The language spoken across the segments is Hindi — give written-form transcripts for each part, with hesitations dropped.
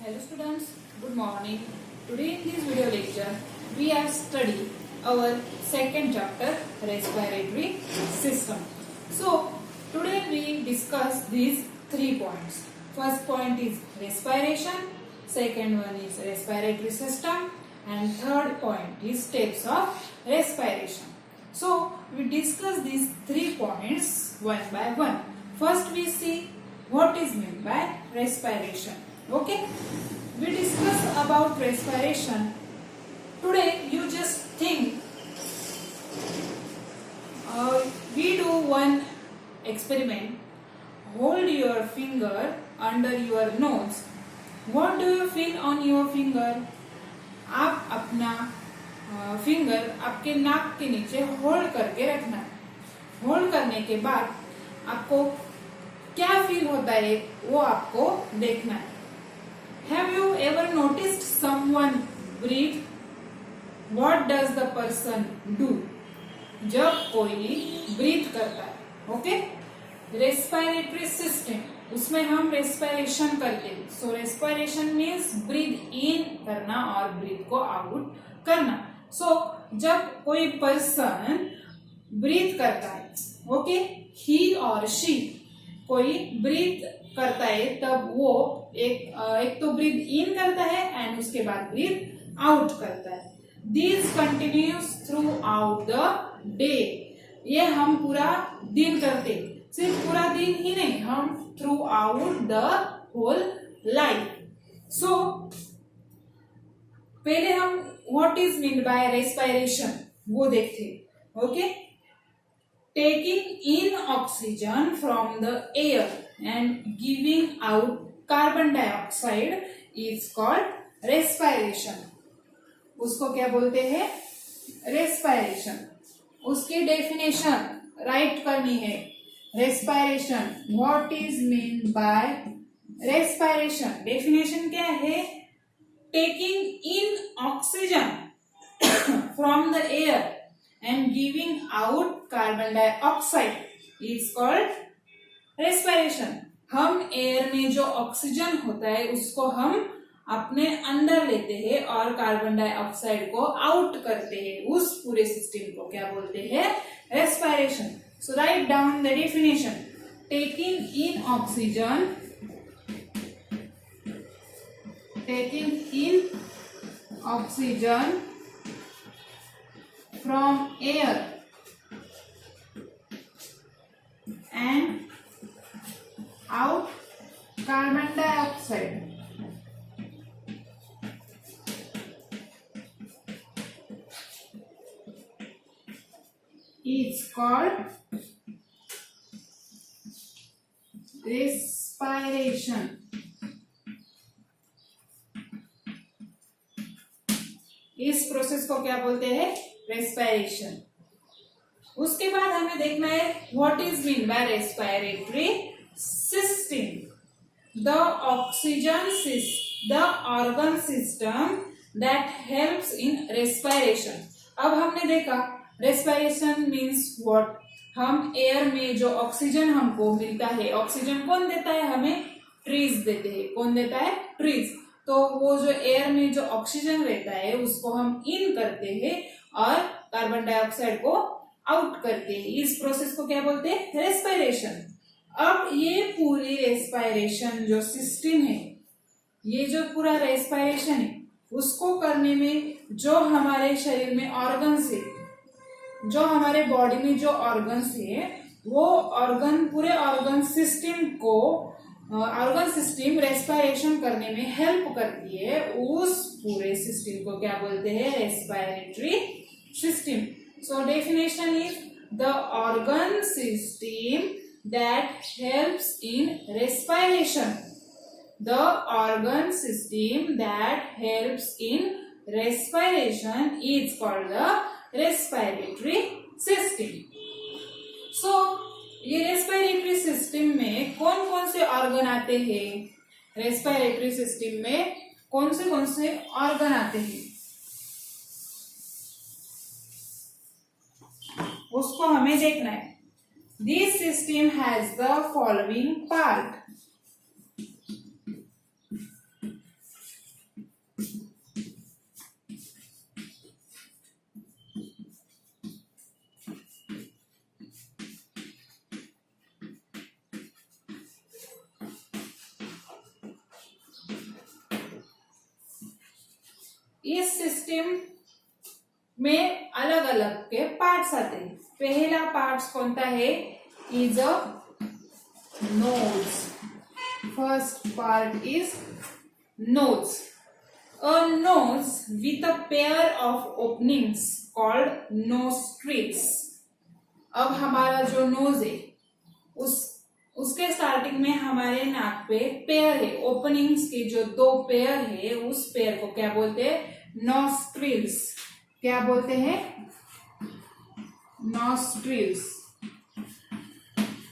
Hello students, good morning. Today in this video lecture, we have studied our second chapter, respiratory system. So, today we discuss these 3 points. First point is respiration, second one is respiratory system, and third point is steps of respiration. So, we discuss these 3 points one by one. First we see what is meant by respiration. Okay, we discuss about respiration. Today you just think we do one experiment. Hold your finger under your nose. What do you feel on your finger? आप अपना फिंगर आपके नाक के नीचे होल्ड करके रखना है। होल्ड करने के बाद आपको क्या फील होता है वो आपको देखना है। Have you ever noticed someone breathe? What does the person do? जब कोई ब्रीथ करता है, ओके? रेस्पिरेटरी सिस्टम, उसमें हम रेस्पिरेशन करते हैं। सो रेस्पिरेशन मीन्स ब्रीथ इन करना और ब्रीथ को आउट करना। सो जब कोई पर्सन ब्रीथ करता है, ओके, ही और शी कोई ब्रीथ करता है, तब वो एक तो ब्रीथ इन करता है एंड उसके बाद ब्रीथ आउट करता है। This continues through out the day. ये हम पूरा दिन करते, सिर्फ पूरा दिन ही नहीं, हम throughout the whole life. So पहले हम what is mean by respiration वो देखते, okay. Taking in oxygen from the air and giving out carbon dioxide is called respiration. उसको क्या बोलते हैं? रेस्पिरेशन। उसकी डेफिनेशन राइट करनी है। Respiration, what is mean by respiration? Definition क्या है? Taking in oxygen from the air and giving out carbon dioxide is called respiration. हम एयर में जो ऑक्सीजन होता है उसको हम अपने अंदर लेते हैं और कार्बन डाइऑक्साइड को आउट करते हैं। उस पूरे सिस्टम को क्या बोलते हैं? Respiration. So write down the definition. Taking in oxygen, taking in oxygen from air and out carbon dioxide is called respiration. इस प्रोसेस को क्या बोलते हैं? रेस्पिरेशन। उसके बाद हमें देखना है what is mean bye respiratory system. The oxygen the organ system that helps in respiration. अब हमने देखा रेस्पिरेशन मीन्स व्हाट? हम एयर में जो ऑक्सीजन हमको मिलता है, ऑक्सीजन कौन देता है? हमें ट्रीज देते हैं। कौन देता है? ट्रीज। तो वो जो एयर में जो ऑक्सीजन रहता है उसको हम इन करते हैं और कार्बन डाइऑक्साइड को आउट करते हैं। इस प्रोसेस को क्या बोलते हैं? रेस्पिरेशन। अब ये पूरी रेस्पिरेशन जो सिस्टम है, ये जो पूरा रेस्पिरेशन है, उसको करने में जो हमारे शरीर में ऑर्गन्स है, जो हमारे बॉडी में जो ऑर्गन्स है, वो ऑर्गन पूरे ऑर्गन सिस्टम को ऑर्गन सिस्टम रेस्पिरेशन करने में हेल्प करती है। उस पूरे सिस्टम को क्या बोलते हैं? Respiratory system. So definition is the organ system that helps in respiration. The organ system that helps in respiration is called the respiratory system. So ये रेस्पिरेटरी सिस्टम में कौन कौन से ऑर्गन आते हैं? रेस्पिरेटरी सिस्टम में कौन से ऑर्गन आते हैं उसको हमें देखना है। This system has the following part. इस सिस्टम में अलग अलग के पार्ट्स आते हैं। पहला पार्ट्स कौन सा है? Is a nose. First part is nose. A nose with a pair of openings called nostrils. अब हमारा जो नोज है उसके स्टार्टिंग में हमारे नाक पे पेयर है, ओपनिंग्स के जो 2 पेयर है उस पेयर को क्या बोलते हैं? नॉस्ट्रिल्स। क्या बोलते हैं? नॉस्ट्रिल्स।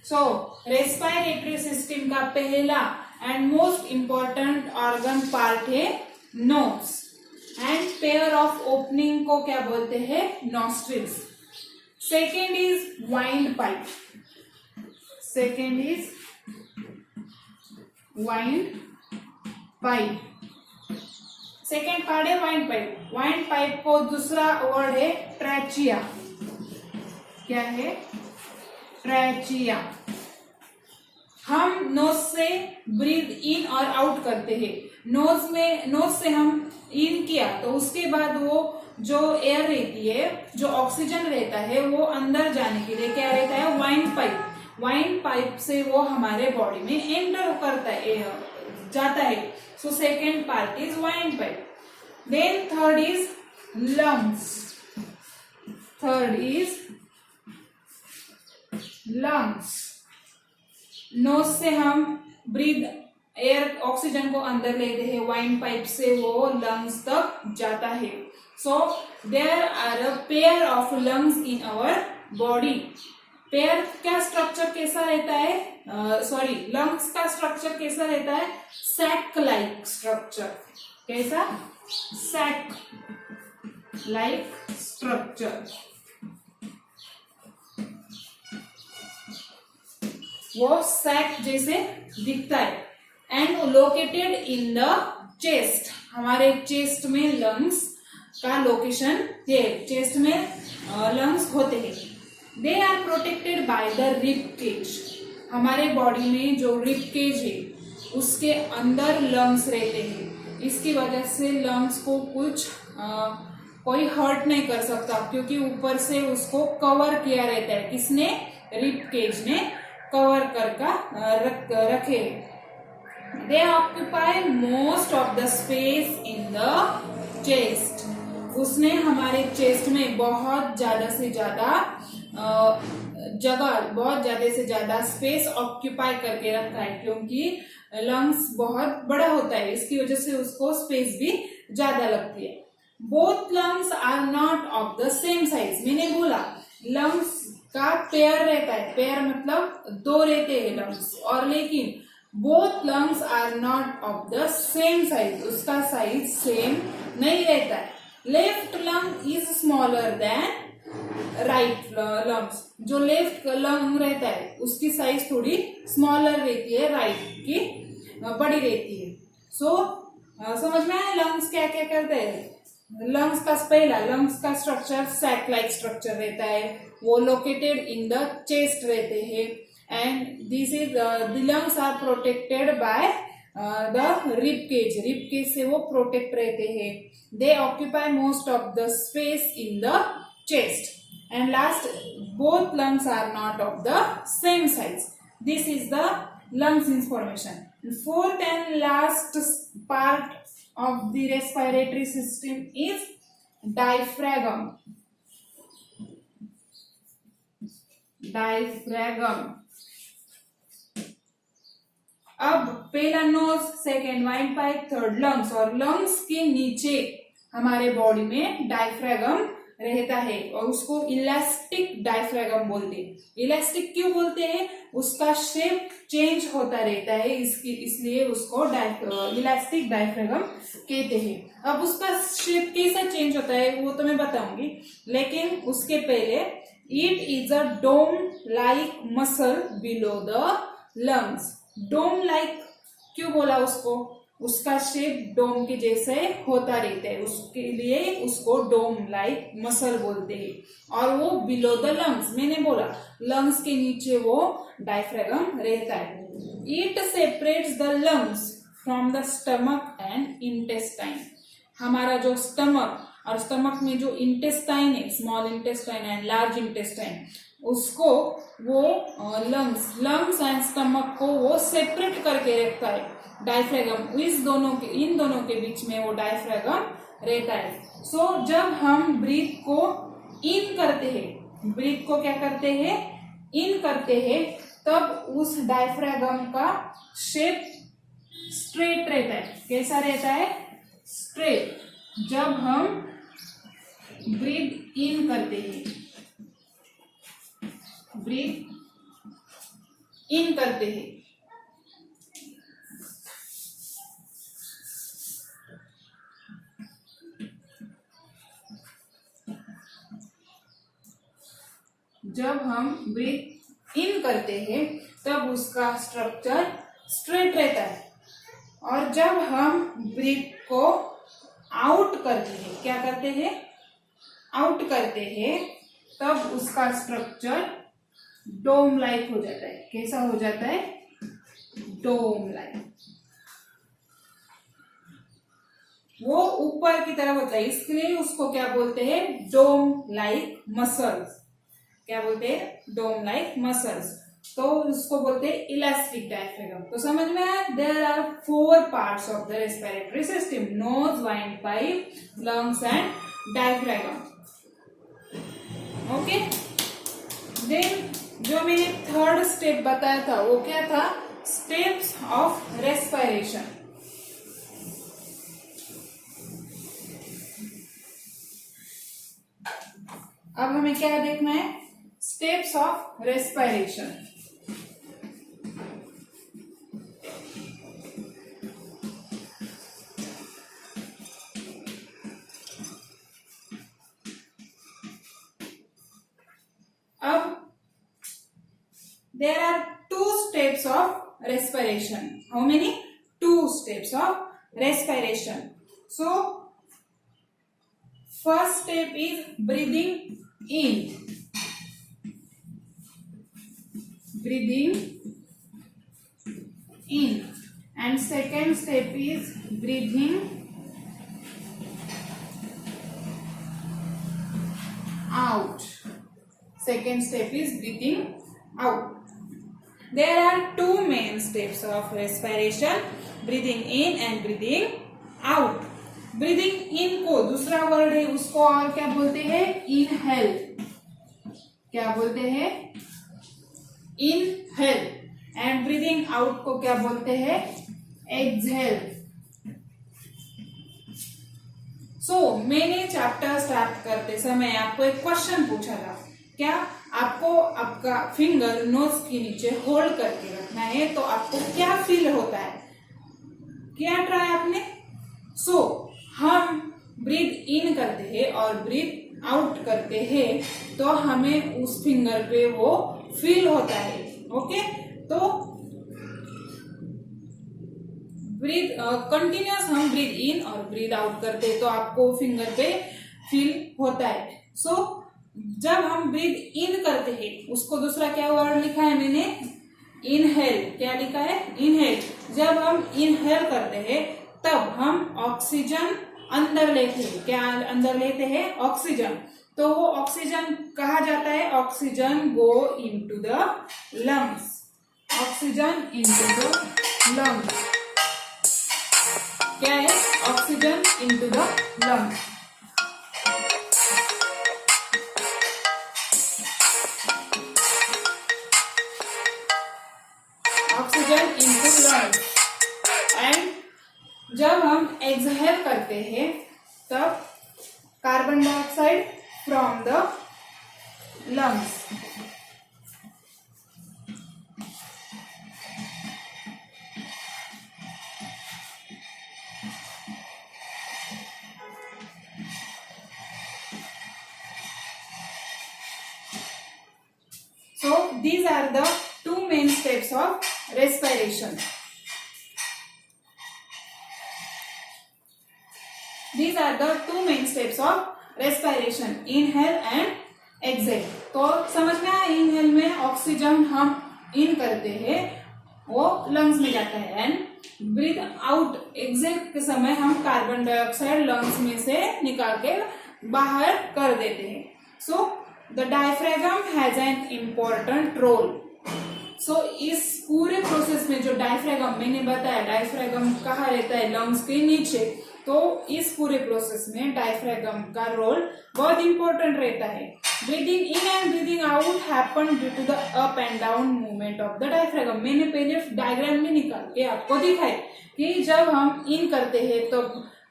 सो रेस्पिरेटरी सिस्टम का पहला and most important organ part है nose, and pair of opening को क्या बोलते हैं? Nostrils. Second is windpipe. Second is windpipe. Second part है वाइंड पाइप। वाइंड पाइप को दूसरा वर्ड है ट्रैचिया। क्या है? ट्रैचिया। हम नोज से ब्रीथ इन और आउट करते हैं। नोज से हम इन किया तो उसके बाद वो जो एयर रहती है, जो ऑक्सीजन रहता है, वो अंदर जाने के लिए क्या रहता है? Windpipe. वाइंड पाइप से वो हमारे बॉडी में एंटर करता है, जाता है। So second part is windpipe. Then third is lungs. Third is lungs. Nose से हम ब्रीथ एयर ऑक्सीजन को अंदर लेते हैं, वाइंड पाइप से वो लंग्स तक जाता है। So there are a pair of lungs in our body. Pair का स्ट्रक्चर कैसा रहता है? लंग्स का स्ट्रक्चर कैसा रहता है? Sac like structure. कैसा? Sac like structure. वो सैक जैसे दिखता है। And located in the chest. हमारे चेस्ट में लंग्स का लोकेशन है। चेस्ट में लंग्स होते हैं। They are protected by the rib cage. हमारे बॉडी में जो रिब केज है उसके अंदर लंग्स रहते हैं। इसकी वजह से लंग्स को कोई हर्ट नहीं कर सकता, क्योंकि ऊपर से उसको कवर किया रहता है। किसने? रिब केज ने कवर कर रखे। They occupy most of the space in the chest. उसने हमारे चेस्ट में बहुत ज्यादा से ज्यादा स्पेस ऑक्यूपाई करके रखा है, क्योंकि लंग्स बहुत बड़ा होता है। इसकी वजह से उसको स्पेस भी ज्यादा लगती है। Both lungs are not of the same size. मैंने बोला लंग्स का पेयर रहता है। पेयर मतलब 2 रहते हैं लंग्स, और लेकिन both lungs are not of the same size. उसका साइज सेम नहीं रहता है। Left lung is smaller than right lungs. जो लेफ्ट लंग रहता है उसकी साइज थोड़ी स्मॉलर रहती है, राइट की बड़ी रहती है। सो समझ में आया लंग्स क्या क्या करते हैं? लंग्स का पहला लंग्स का स्ट्रक्चर सैक लाइक स्ट्रक्चर रहता है। वो लोकेटेड इन द चेस्ट रहते हैं। And this is the lungs are protected by the rib cage. Rib cage से वो प्रोटेक्ट रहते हैं। They occupy most of the space in the chest. And last, both lungs are not of the same size. This is the lungs information. Fourth and last part of the respiratory system is diaphragm. Diaphragm. अब पहला nose, second windpipe, third lungs, और लंग्स के नीचे हमारे बॉडी में डायफ्रागम रहता है और उसको इलास्टिक डायफ्रागम बोलते हैं। इलास्टिक क्यों बोलते हैं? उसका शेप चेंज होता रहता है, इसलिए उसको इलास्टिक डायफ्रागम कहते हैं। अब उसका शेप कैसा चेंज होता है वो तो मैं बताऊंगी, लेकिन उसके पहले it is a dome like muscle below the lungs. Dome like क्यों बोला उसको? उसका शेप डोम के जैसे होता रहता है, उसके लिए उसको डोम लाइक मसल बोलते हैं। और वो बिलो द लंग्स, मैंने बोला लंग्स के नीचे वो डायफ्रागम रहता है। It separates the lungs from the stomach and intestine. हमारा जो स्टमक और स्टमक में जो इंटेस्टाइन है, small intestine and large intestine, उसको वो लंग्स एंड स्टमक को वो सेपरेट करके रखता है डायफ्रागम। इन दोनों के बीच में वो डायफ्रागम रहता है। सो जब हम ब्रीथ को इन करते हैं, ब्रीथ को क्या करते हैं, इन करते हैं, तब उस डायफ्रागम का शेप स्ट्रेट रहता है। कैसा रहता है? स्ट्रेट। जब हम ब्रीथ इन करते हैं, ब्रीथ इन करते हैं, जब हम ब्रीथ इन करते हैं तब उसका स्ट्रक्चर स्ट्रेट रहता है, और जब हम ब्रीथ को आउट करते हैं, क्या करते हैं? आउट करते हैं, तब उसका स्ट्रक्चर डोम लाइक हो जाता है। कैसा हो जाता है? डोम लाइक। वो ऊपर की तरफ होता है, इसके लिए उसको क्या बोलते हैं? डोम लाइक मसल्स। क्या बोलते हैं? डोम लाइक मसल्स। तो उसको बोलते हैं इलास्टिक डायफ्रागम। तो समझ में आया? There are 4 parts of the respiratory system: nose, wind pipe, lungs and diaphragm. Okay. Then जो मैंने थर्ड स्टेप बताया था वो क्या था? Steps of respiration. अब हमें क्या देखना है? Steps of respiration. अब there are 2 steps of respiration. How many? 2 steps of respiration. So first step is breathing in. Breathing in. And second step is breathing out. Second step is breathing out. There are 2 main steps of respiration: breathing in and breathing out. Breathing in को दूसरा वर्ड है, उसको और क्या बोलते हैं? इनहेल। क्या बोलते हैं? इनहेल। एंड ब्रीदिंग आउट को क्या बोलते हैं? एक्सहेल। सो मैंने चैप्टर स्टार्ट करते समय आपको एक क्वेश्चन पूछा था, क्या आपको आपका फिंगर नोज के नीचे होल्ड करके रखना है तो आपको क्या फील होता है? किया ट्राई आपने? सो हम ब्रीथ इन करते हैं और ब्रीथ आउट करते हैं तो हमें उस फिंगर पे वो फील होता है। ओके। तो ब्रीथ कंटिन्यूअस हम ब्रीथ इन और ब्रीथ आउट करते हैं तो आपको फिंगर पे फील होता है। सो जब हम ब्रीथ इन करते हैं, उसको दूसरा क्या वर्ड लिखा है मैंने? इनहेल। क्या लिखा है? इनहेल। जब हम इनहेल करते हैं तब हम ऑक्सीजन अंदर लेते हैं। क्या अंदर लेते हैं? ऑक्सीजन। तो वो ऑक्सीजन कहा जाता है? Oxygen go into the lungs. Oxygen into the lungs. क्या है? Oxygen into the lungs. Oxygen into lungs. And जब हम एक्सहेल करते हैं तब carbon dioxide from the lungs. So these are the 2 main steps of respiration. These are the 2 main steps of respiration: inhale and exhale. तो समझ में आया? इनहेल में ऑक्सीजन हम इन करते हैं, वो लंग्स में जाता है, एंड ब्रीथ आउट एग्जिट के समय हम कार्बन डाइऑक्साइड लंग्स में से निकाल के बाहर कर देते हैं. So the diaphragm has an important role. So इस पूरे प्रोसेस में जो डायफ्रागम मैंने बताया, डायफ्रागम कहाँ रहता है, लंग्स के नीचे. तो इस पूरे प्रोसेस में डायफ्रागम का रोल बहुत इंपॉर्टेंट रहता है. Breathing in and breathing out happen due to the up and down movement of the diaphragm. मैंने पहले डायग्राम में निकाल के आपको दिखाई कि जब हम इन करते हैं तो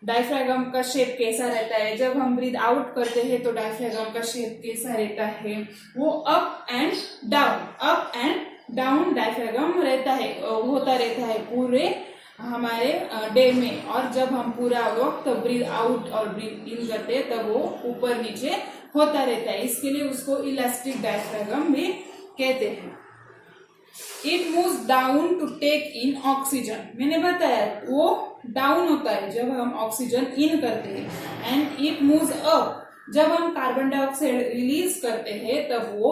डायफ्रागम का शेप कैसा रहता है, जब हम ब्रीद आउट करते हैं तो डायफ्रागम का शेप कैसा रहता है. वो अप एंड डाउन डायफ्रागम रहता है, होता रहता है पूरे हमारे डे में. और जब हम पूरा वक्त ब्रीद आउट और ब्रीद इन करते हैं तब वो ऊपर नीचे होता रहता है. इसके लिए उसको इलास्टिक डायफ्रागम भी कहते हैं. It moves down to take in oxygen. मैंने बताया वो डाउन होता है जब हम ऑक्सीजन इन करते हैं, एंड इट मूव्स अप जब हम कार्बन डाइऑक्साइड रिलीज करते हैं तब वो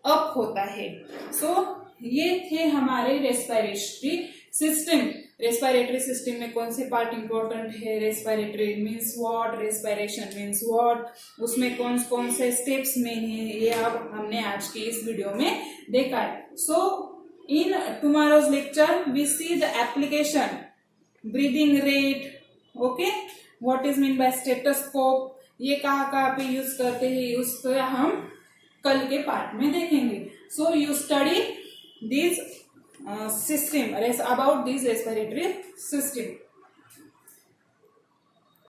अप होता है. सो ये थे हमारे रेस्पिरेटरी सिस्टम. रेस्पिरेटरी सिस्टम में कौन से पार्ट इंपॉर्टेंट है, respiratory means what, respiration means what, उसमें कौन कौन से स्टेप्स में है, ये अब हमने आज की इस वीडियो में देखा है. सो in tomorrow's lecture we see the application, breathing rate, okay, what is mean by stethoscope, ये कहाँ पे यूज करते हैं, उसको हम कल के पार्ट में देखेंगे. so you study this system about this respiratory system.